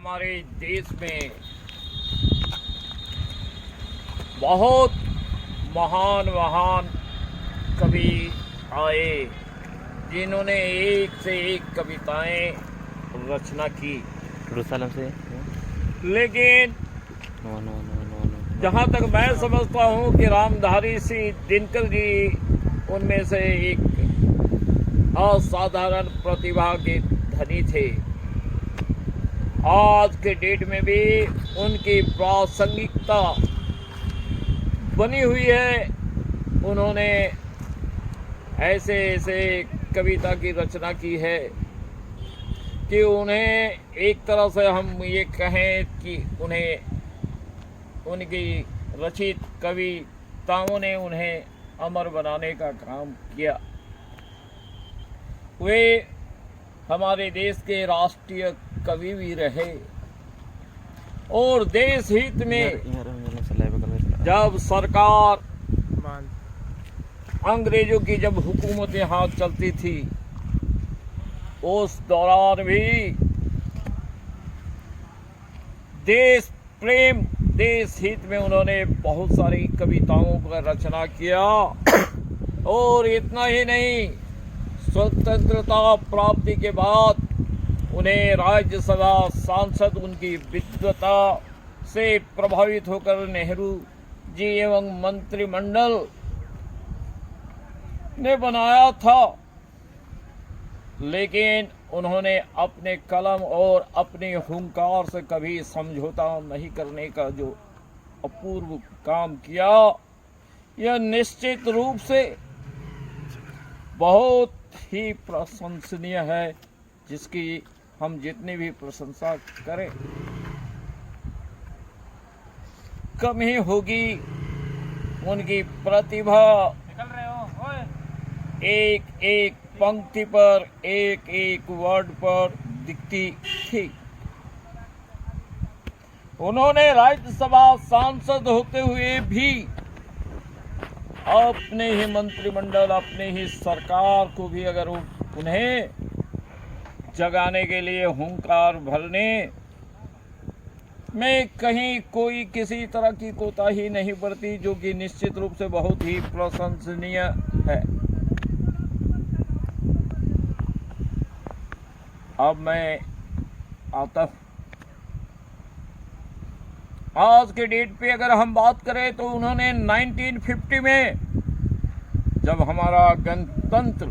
हमारे देश में बहुत महान महान कवि आए जिन्होंने एक से एक कविताएं रचना की। से लेकिन no no no no no जहाँ तक मैं समझता हूँ कि रामधारी सिंह दिनकर जी उनमें से एक असाधारण प्रतिभा के धनी थे। आज के डेट में भी उनकी प्रासंगिकता बनी हुई है। उन्होंने ऐसे ऐसे कविता की रचना की है कि उन्हें एक तरह से हम ये कहें कि उन्हें उनकी रचित कविताओं ने उन्हें अमर बनाने का काम किया। वे हमारे देश के राष्ट्रीय कवि भी रहे और देश हित में जब सरकार अंग्रेजों की जब हुकूमत यहाँ चलती थी उस दौरान भी देश प्रेम देश हित में उन्होंने बहुत सारी कविताओं का रचना किया। और इतना ही नहीं, स्वतंत्रता प्राप्ति के बाद उन्हें राज्यसभा सांसद उनकी विद्वता से प्रभावित होकर नेहरू जी एवं मंत्रिमंडल ने बनाया था। लेकिन उन्होंने अपने कलम और अपने हुंकार से कभी समझौता नहीं करने का जो अपूर्व काम किया, यह निश्चित रूप से बहुत ही प्रशंसनीय है, जिसकी हम जितनी भी प्रशंसा करें कम ही होगी। उनकी प्रतिभा एक एक पंक्ति पर एक एक वर्ड पर दिखती थी। उन्होंने राज्यसभा सांसद होते हुए भी अपने ही मंत्रिमंडल अपने ही सरकार को भी अगर उन्हें जगाने के लिए हुंकार भरने में कहीं कोई किसी तरह की कोताही नहीं बरती, जो कि निश्चित रूप से बहुत ही प्रशंसनीय है। अब मैं आता आज के डेट पे अगर हम बात करें तो उन्होंने 1950 में जब हमारा गणतंत्र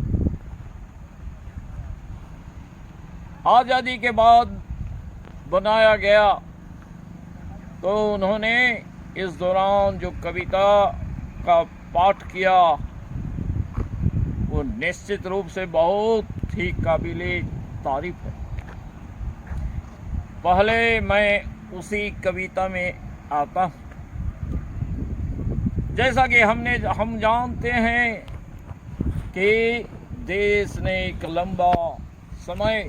आजादी के बाद बनाया गया तो उन्होंने इस दौरान जो कविता का पाठ किया वो निश्चित रूप से बहुत ही काबिले तारीफ है। पहले मैं उसी कविता में आता हूँ। जैसा कि हम जानते हैं कि देश ने एक लंबा समय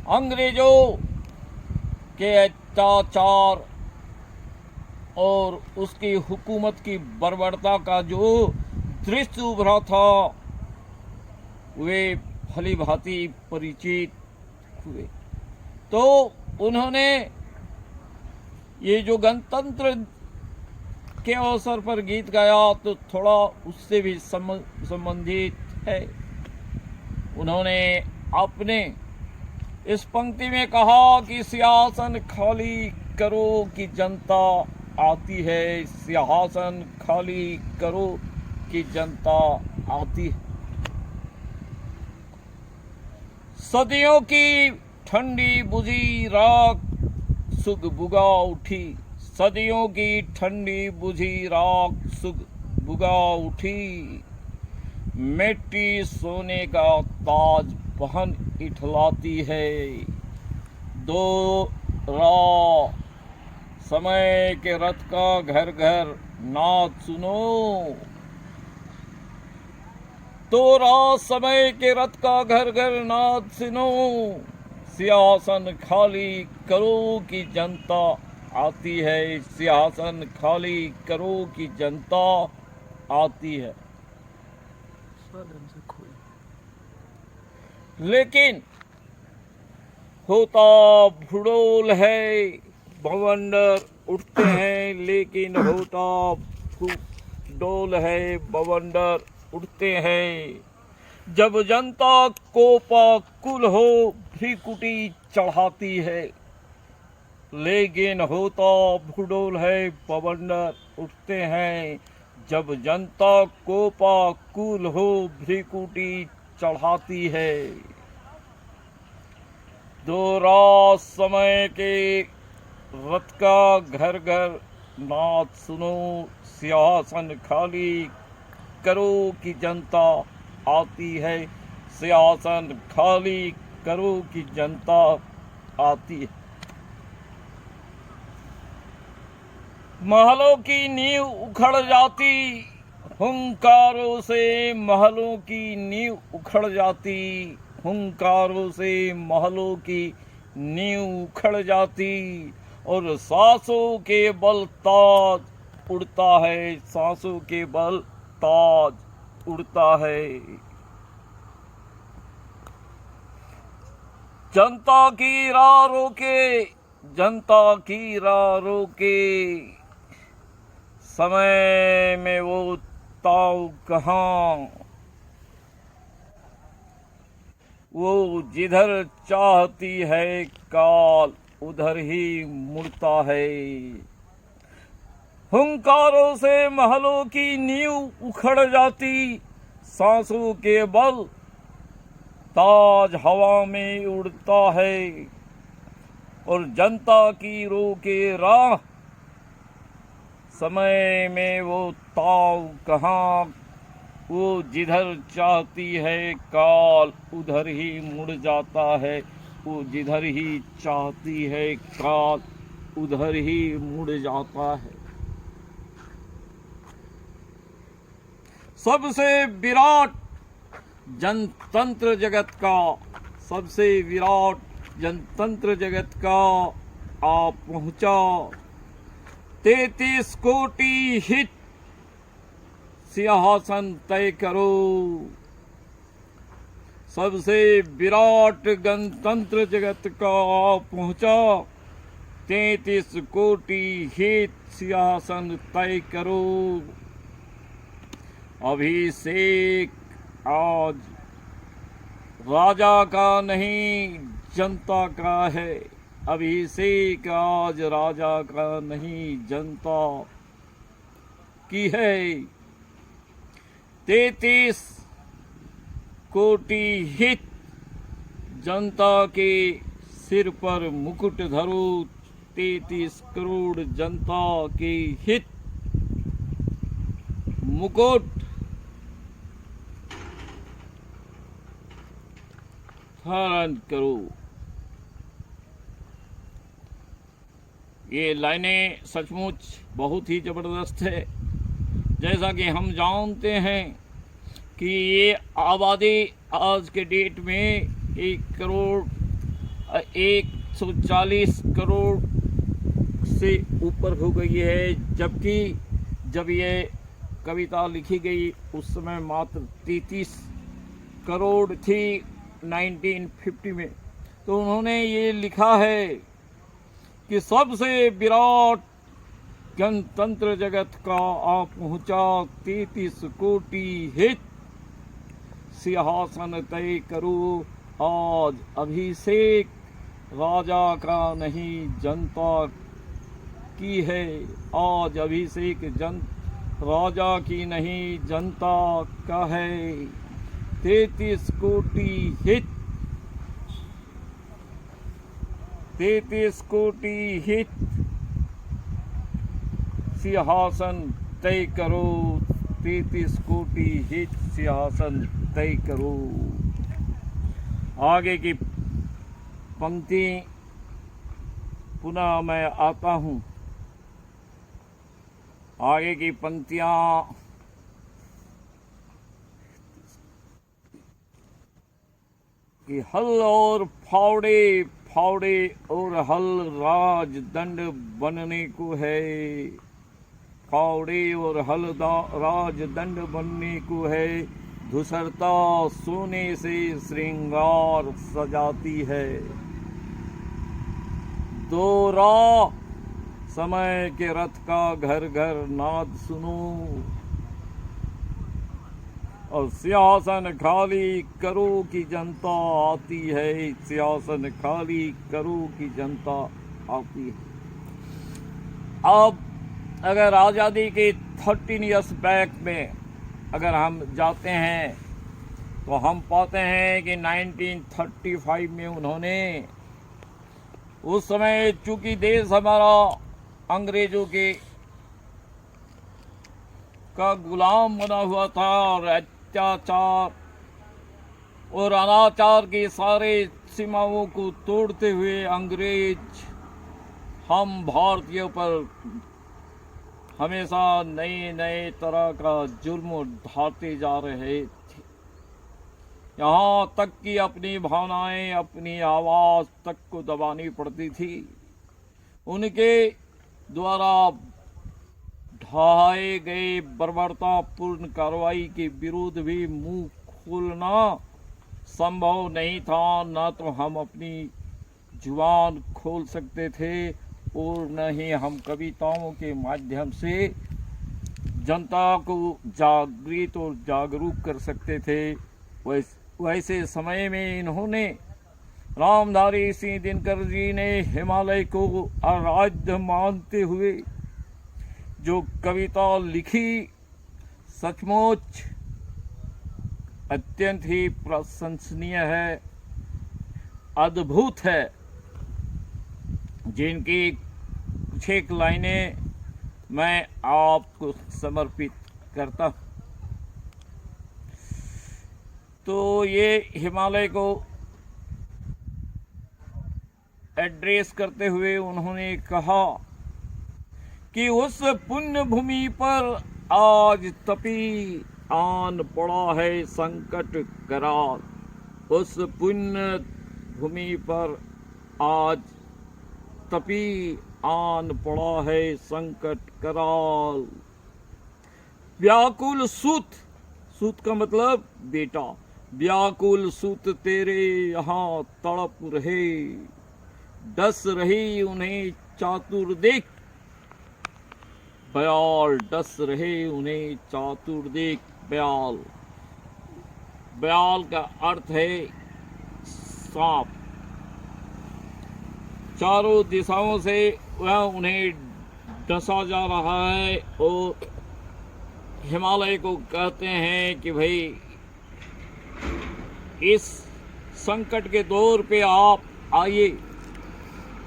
अंग्रेजों के अत्याचार और उसकी हुकूमत की बर्बरता का जो दृश्य उभरा था वे भली भांति परिचित हुए। तो उन्होंने ये जो गणतंत्र के अवसर पर गीत गाया तो थोड़ा उससे भी संबंधित है। उन्होंने अपने इस पंक्ति में कहा कि सिंहासन खाली करो कि जनता आती है, सिंहासन खाली करो कि जनता आती है। सदियों की ठंडी बुझी राख सुग बुगा उठी, सदियों की ठंडी बुझी राख सुग बुगा उठी, मिट्टी सोने का ताज पहन इठलाती है। दो राह समय के रथ का घर घर नाद सुनो, तो राह समय के रथ का घर घर नाद सुनो, सिंहासन खाली करो कि जनता आती है, सिंहासन खाली करो कि जनता आती है। लेकिन होता भूडोल है, बवंडर उठते हैं लेकिन होता भूडोल है, बवंडर उठते हैं। जब जनता कोपाकुल हो भ्रिकुटी चढ़ाती है, लेकिन होता भूडोल है, बवंडर उठते हैं। जब जनता कोपाकुल हो भ्रिकुटी चढ़ाती है। दो रात समय के रथ का घर घर नाच सुनो, सिंहासन खाली करो कि जनता आती है, सिंहासन खाली करो कि जनता आती है। महलों की नींव उखड़ जाती, हुंकारों से महलों की नींव उखड़ जाती, हुंकारों से महलों की नींव उखड़ जाती। और सांसों के बल ताज उड़ता है, सांसों के बल ताज उड़ता है। जनता की राह रोके, जनता की राह रोके, समय में वो ताऊ कहाँ, वो जिधर चाहती है काल उधर ही मुड़ता है। हुंकारों से महलों की नींव उखड़ जाती, सांसों के बल ताज हवा में उड़ता है। और जनता की रोके राह, समय में वो ताऊ कहाँ, वो जिधर चाहती है काल उधर ही मुड़ जाता है, वो जिधर ही चाहती है काल उधर ही मुड़ जाता है। सबसे विराट जनतंत्र जगत का, सबसे विराट जनतंत्र जगत का आप पहुंचा। 33 कोटि हित सिंहासन तय करो। सबसे विराट गणतंत्र जगत का आप पहुंचा। 33 कोटि हित सिंहासन तय करो। अभिषेक आज राजा का नहीं जनता का है, अभिषेक आज राजा का नहीं जनता की है। 33 कोटि हित जनता के सिर पर मुकुट धरो। 33 करोड़ जनता के हित मुकुट धारण करो। ये लाइनें सचमुच बहुत ही जबरदस्त है। जैसा कि हम जानते हैं कि ये आबादी आज के डेट में 140 करोड़ से ऊपर हो गई है, जबकि जब ये कविता लिखी गई उस समय मात्र 33 करोड़ थी 1950 में। तो उन्होंने ये लिखा है कि सबसे विराट गणतंत्र जगत का आप पहुंचा। 33 कोटि हित सिंहासन तय करो। आज अभिषेक राजा का नहीं जनता की है। आज अभिषेक राजा की नहीं जनता का है। 33 कोटि हित, 33 कोटि हित सिंहासन तय करो। 33 कोटि हित सिंहासन तय करो। आगे की पंक्ति पुनः मैं आता हूँ। आगे की पंक्तियाँ कि हल और फावड़े, फावड़े और हल राजदंड बनने को है। फावड़े और हल राजदंड बनने को है। धूसरता सोने से श्रृंगार सजाती है। दोरा समय के रथ का घर घर नाद सुनो, और सिंहासन खाली करो की जनता आती है, सिंहासन खाली करो की जनता आती है। अब अगर आज़ादी के 13 ईयर्स बैक में अगर हम जाते हैं तो हम पाते हैं कि 1935 में उन्होंने, उस समय चूंकि देश हमारा अंग्रेजों के का गुलाम बना हुआ था और अत्याचार और अनाचार की सारे सीमाओं को तोड़ते हुए अंग्रेज हम भारतीयों पर हमेशा नए नए तरह का जुर्म ढाते जा रहे थे। यहाँ तक कि अपनी भावनाएं, अपनी आवाज़ तक को दबानी पड़ती थी। उनके द्वारा ढाए गए बर्बरतापूर्ण कार्रवाई के विरोध भी मुंह खोलना संभव नहीं था। न तो हम अपनी जुबान खोल सकते थे और न ही हम कविताओं के माध्यम से जनता को जागृत और जागरूक कर सकते थे। वैसे समय में इन्होंने, रामधारी सिंह दिनकर जी ने हिमालय को आराध्य मानते हुए जो कविता लिखी, सचमुच अत्यंत ही प्रशंसनीय है, अद्भुत है, जिनकी कुछ एक लाइनें मैं आपको समर्पित करता हूं। तो ये हिमालय को एड्रेस करते हुए उन्होंने कहा कि उस पुण्य भूमि पर आज तपी आन पड़ा है संकट कराल। उस पुण्य भूमि पर आज तपी आन पड़ा है संकट कराल। व्याकुल सूत, सूत का मतलब बेटा, व्याकुल सूत तेरे यहाँ तड़प रहे, डस रही उन्हें चातुर देख, बयाल डस रहे उन्हें चातुर देख। बयाल, बयाल का अर्थ है सांप। चारों दिशाओं से वह उन्हें डसा जा रहा है और हिमालय को कहते हैं कि भाई इस संकट के दौर पे आप आइए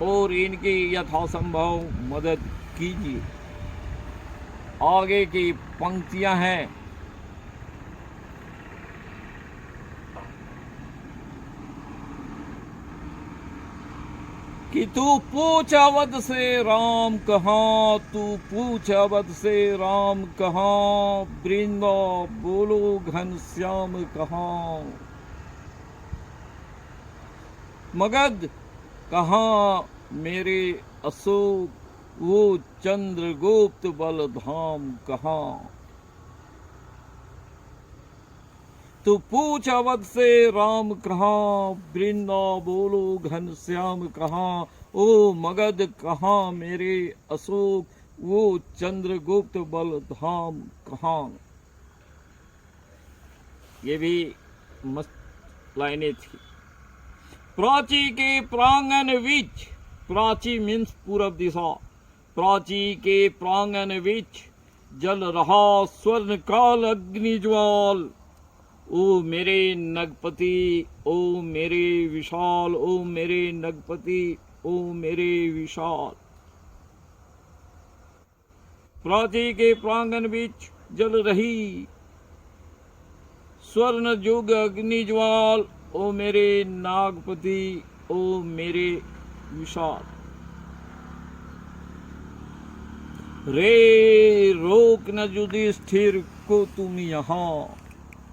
और इनकी यथासंभव मदद कीजिए। आगे की पंक्तियां हैं, कि तू पूछ अवध से राम कहाँ, तू पूछ अवध से राम कहाँ, वृंदा बोलो घनश्याम कहाँ, मगध कहाँ मेरे अशोक, वो चंद्रगुप्त बलधाम कहाँ। तू पूछ अवध से राम कहाँ, वृंदा बोलो घनश्याम कहाँ, ओ मगध कहाँ मेरे अशोक, वो चंद्रगुप्त बलधाम कहाँ। ये भी मस्त लाइनें थी। प्राची के प्रांगण विच, प्राची मीन्स पूरब दिशा, प्राची के प्रांगण विच जल रहा स्वर्ण काल अग्निज्वाल, ओ मेरे नगपति, ओ मेरे विशाल, ओ मेरे नगपति, ओ मेरे विशाल। प्राची के प्रांगण बीच जल रही स्वर्ण युग अग्निज्वाल, ओ मेरे नागपति, ओ मेरे विशाल। रे रोक न युधिष्ठिर को तुम यहाँ।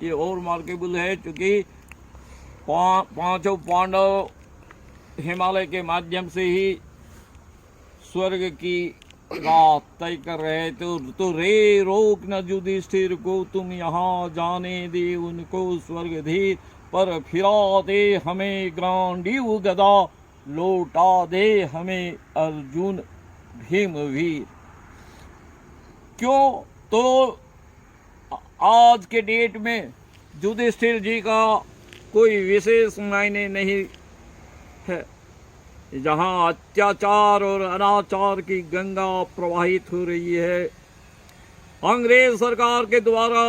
ये और मार्केबल है क्योंकि पांचों पांडव हिमालय के माध्यम से ही स्वर्ग की राह तय कर रहे थे। तो रे रोक न युधिष्ठिर को तुम यहाँ, जाने दे उनको स्वर्ग धीर, पर फिरा दे हमें ग्रांडीव गदा, लौटा दे हमें अर्जुन भीम वीर। क्यों? तो आज के डेट में युधिष्ठिर जी का कोई विशेष मायने नहीं है। जहां अत्याचार और अनाचार की गंगा प्रवाहित हो रही है, अंग्रेज सरकार के द्वारा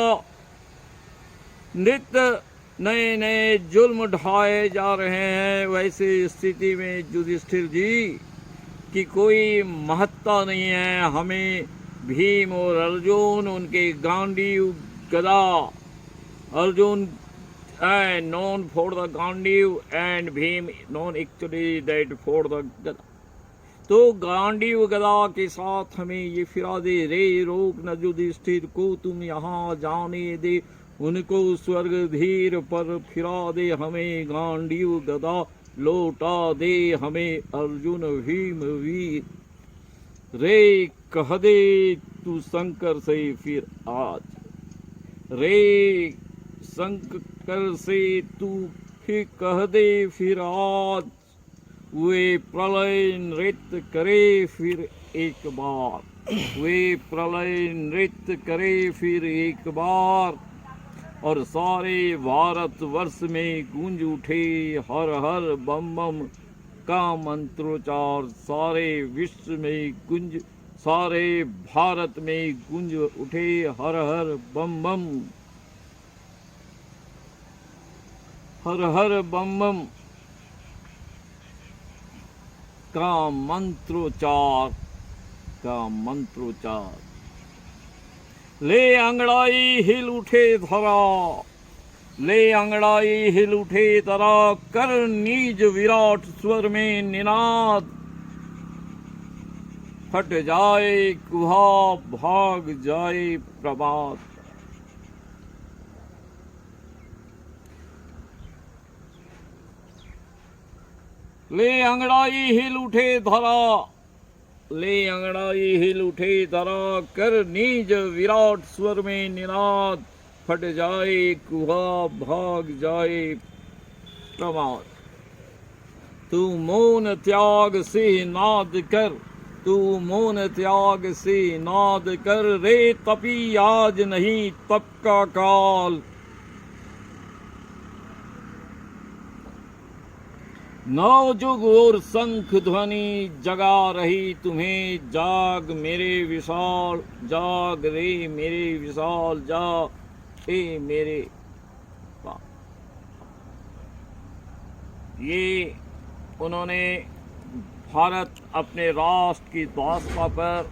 नित्य नए नए जुल्म ढाए जा रहे हैं, वैसे स्थिति में युधिष्ठिर जी की कोई महत्ता नहीं है। हमें भीम और अर्जुन, उनके गांडीव गदा, Arjun known for the Gandiva and Bhim known actually that for the गदा। तो गांडीव गदा के साथ हमें ये फिरा दे, रे रोक न युधिष्ठिर को तुम यहाँ जाने दे, उनको स्वर्ग धीर पर फिरा दे, हमें गांडीव गदा लौटा दे, हमें अर्जुन भीम वीर। रे कह दे तू शंकर से फिर आज, रे शंकर से तू फिर कह दे फिर आज, वे प्रलय नृत्य करे फिर एक बार, वे प्रलय नृत्य करे फिर एक बार, और सारे भारत वर्ष में गूंज उठे हर हर बम बम का मंत्रोच्चार, सारे विश्व में गूंज, सारे भारत में गूंज उठे हर हर बम बम, हर हर बम बम का मंत्रोच्चार, का मंत्रोच्चार। ले अंगड़ाई हिल उठे धरा, ले अंगड़ाई हिल उठे धरा, कर नीज विराट स्वर में निनाद, फट जाए कुहा भाग जाए प्रभात। ले अंगड़ाई हिल उठे धरा, ले अंगड़ाई हिल उठे धरा, कर नीज विराट स्वर में निनाद, फट जाए कुहा भाग जाए प्रमाद। तू मौन त्याग से नाद कर, तू मौन त्याग से नाद कर, रे तपी आज नहीं तप का काल, नौ जुग और शंख ध्वनि जगा रही तुम्हें, जाग मेरे विशाल, जाग रे मेरे विशाल, जा ए मेरे पाप। ये उन्होंने भारत अपने राष्ट्र की दास्ता पर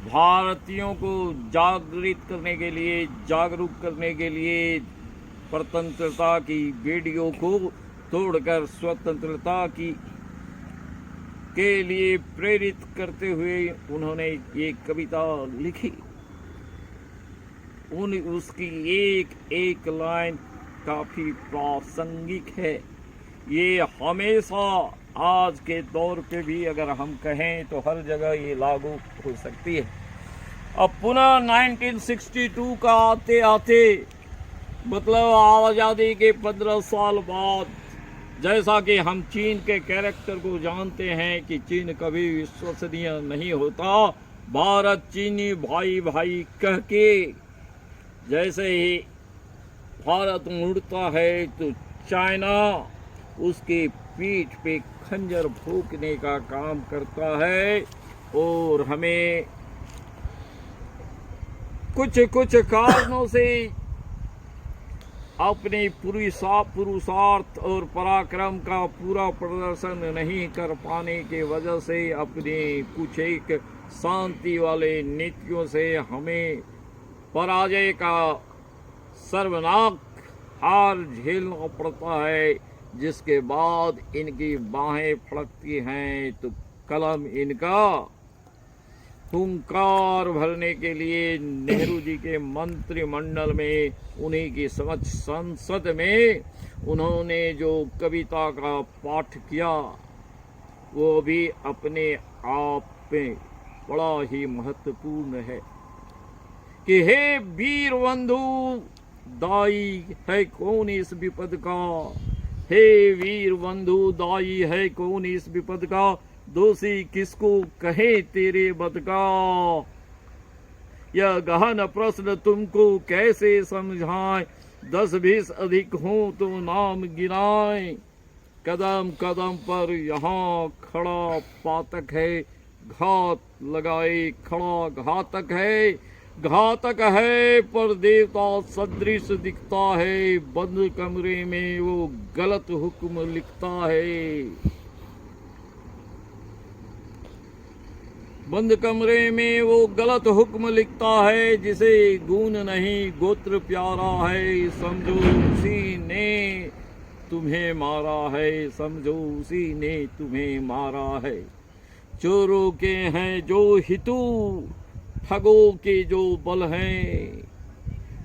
भारतीयों को जागृत करने के लिए, जागरूक करने के लिए स्वतंत्रता की बेड़ियों को तोड़कर स्वतंत्रता की के लिए प्रेरित करते हुए उन्होंने ये कविता लिखी। उसकी एक एक लाइन काफी प्रासंगिक है। ये हमेशा आज के दौर पे भी अगर हम कहें तो हर जगह ये लागू हो सकती है। अब पुनः 1962 का आते आते, मतलब आज़ादी के 15 साल बाद, जैसा कि हम चीन के कैरेक्टर को जानते हैं कि चीन कभी विश्वसनीय नहीं होता, भारत चीनी भाई भाई कह के जैसे ही भारत मुड़ता है तो चाइना उसके पीठ पे खंजर भोंकने का काम करता है, और हमें कुछ कुछ कारणों से अपने पुरुषार्थ और पराक्रम का पूरा प्रदर्शन नहीं कर पाने के वजह से, अपने कुछ एक शांति वाले नीतियों से हमें पराजय का सर्वनाक हार झेलना पड़ता है, जिसके बाद इनकी बाहें फड़कती हैं तो कलम इनका हुंकार भरने के लिए नेहरू जी के मंत्रिमंडल में, उन्हीं की समझ संसद में उन्होंने जो कविता का पाठ किया वो भी अपने आप में बड़ा ही महत्वपूर्ण है कि हे वीर बंधु, दाई है कौन इस विपद का, हे वीर बंधु, दाई है कौन इस विपद का, दोषी किसको कहे तेरे बद का। यह गहन प्रश्न तुमको कैसे समझाए, 10-20 अधिक हो तो नाम गिनाए। कदम कदम पर यहाँ खड़ा पातक है, घात लगाए खड़ा घातक है। घातक है पर देवता सदृश दिखता है, बंद कमरे में वो गलत हुक्म लिखता है। बंद कमरे में वो गलत हुक्म लिखता है, जिसे गुण नहीं गोत्र प्यारा है, समझो उसी ने तुम्हें मारा है, समझो उसी ने तुम्हें मारा है। चोरों के हैं जो हितू, ठगों के जो बल हैं,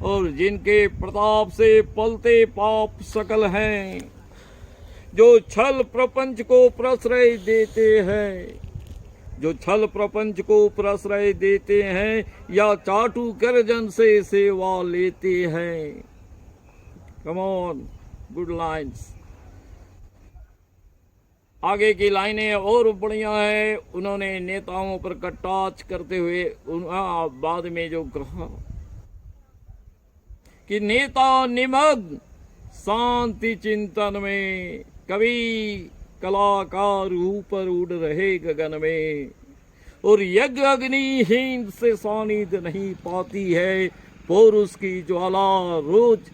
और जिनके प्रताप से पलते पाप सकल हैं, जो छल प्रपंच को प्रश्रय देते हैं, जो छल प्रपंच को प्रश्रय देते हैं, या चाटू कर जन से सेवा लेते हैं। Come on, good lines. आगे की लाइनें और बढ़िया है। उन्होंने नेताओं पर कटाक्ष करते हुए बाद में जो कहा कि नेता निमग्न शांति चिंतन में, कवि कलाकार ऊपर उड़ रहे गगन में, और यज्ञ अग्निहीन से सानिध्य नहीं पाती है, पौरुष की ज्वाला रोज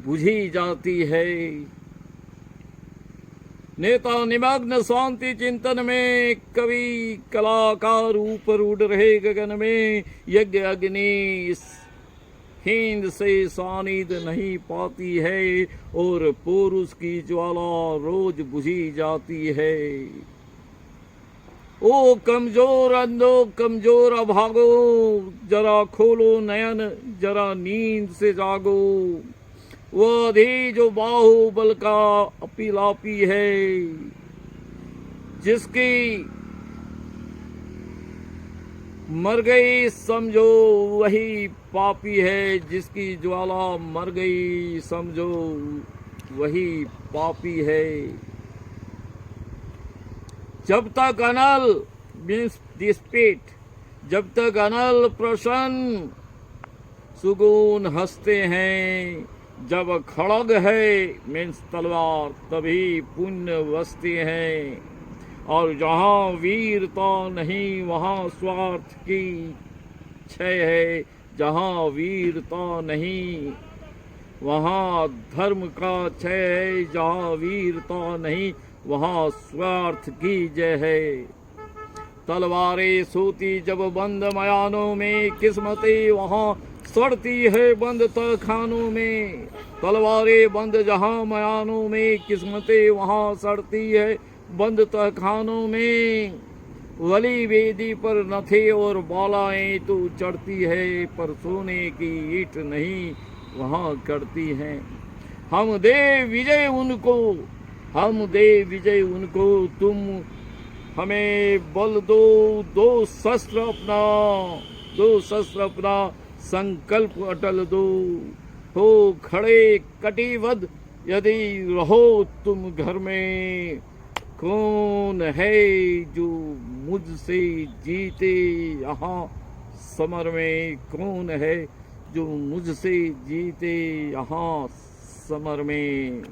बुझी जाती है। नेता निमग्न शांति चिंतन में, कवि कलाकार ऊपर उड़ रहे गगन में, यज्ञ अग्नि हिंद से सानिध्य नहीं पाती है, और पौरुष की ज्वाला रोज बुझी जाती है। ओ कमजोर अंधो कमजोर अभागो, जरा खोलो नयन जरा नींद से जागो। वह अधि जो बाहुबल का अपिलापी है, जिसकी मर गई समझो वही पापी है, जिसकी ज्वाला मर गई समझो वही पापी है। जब तक अनल मीन्स डिस्पिट, जब तक अनल प्रसन्न सुगुन हंसते हैं, जब खड़ग है मीन्स तलवार तभी पुण्य बसते हैं। और जहाँ वीरता नहीं वहाँ स्वार्थ की क्षय है, जहाँ वीरता नहीं वहाँ धर्म का क्षय है, जहाँ वीरता नहीं वहाँ स्वार्थ की जय है। तलवारें सोती जब बंद मयानों में, किस्मतें वहाँ सड़ती है बंद तहखानों में। तलवारें बंद जहाँ मयानों में, किस्मतें वहाँ सड़ती है बंद तहखानों में। वली वेदी पर नथे और बालाएं तो चढ़ती है, पर सोने की ईंट नहीं वहाँ करती हैं। हम दे विजय उनको, हम दे विजय उनको, तुम हमें बल दो, दो शस्त्र अपना, दो शस्त्र अपना संकल्प अटल दो। हो खड़े कटिबद्ध यदि रहो तुम घर में, कौन है जो मुझसे जीते यहाँ समर में, कौन है जो मुझसे जीते यहाँ समर में।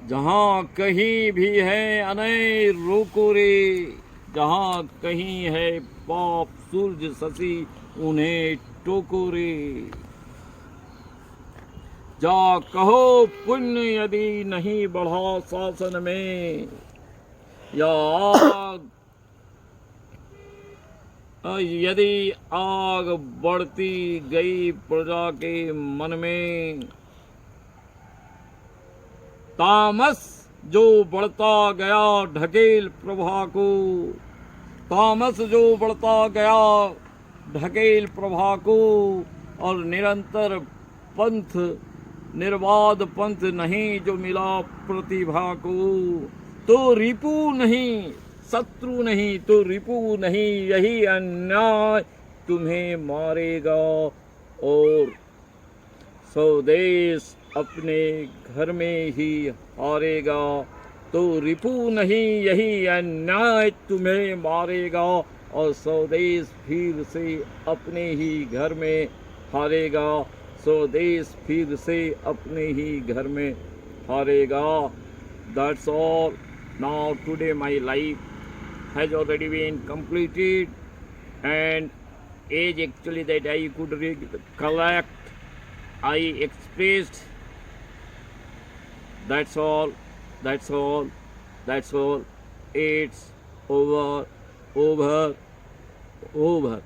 जहाँ कहीं भी है अनय रोको रे, जहाँ कहीं है पाप सूरज शशि उन्हें टोको रे। जा कहो पुण्य यदि नहीं बढ़ा शासन में, या आग यदि आग बढ़ती गई प्रजा के मन में। तामस जो बढ़ता गया ढकेल प्रभा को, तामस जो बढ़ता गया ढकेल प्रभा को, और निरंतर पंथ निर्बाध पंथ नहीं जो मिला प्रतिभा को। तो रिपु नहीं शत्रु नहीं, तो रिपु नहीं यही अन्याय तुम्हें मारेगा, और स्वदेश अपने घर में ही हारेगा, तो रिपु नहीं यही अन्याय तुम्हें मारेगा, और स्वदेश फिर से अपने ही घर में हारेगा, स्वदेश फिर से अपने ही घर में हारेगा. That's all. Now today my life has already been completed, and age actually that I could recollect, I expressed. That's all. That's all. That's all. It's over. Over. Over.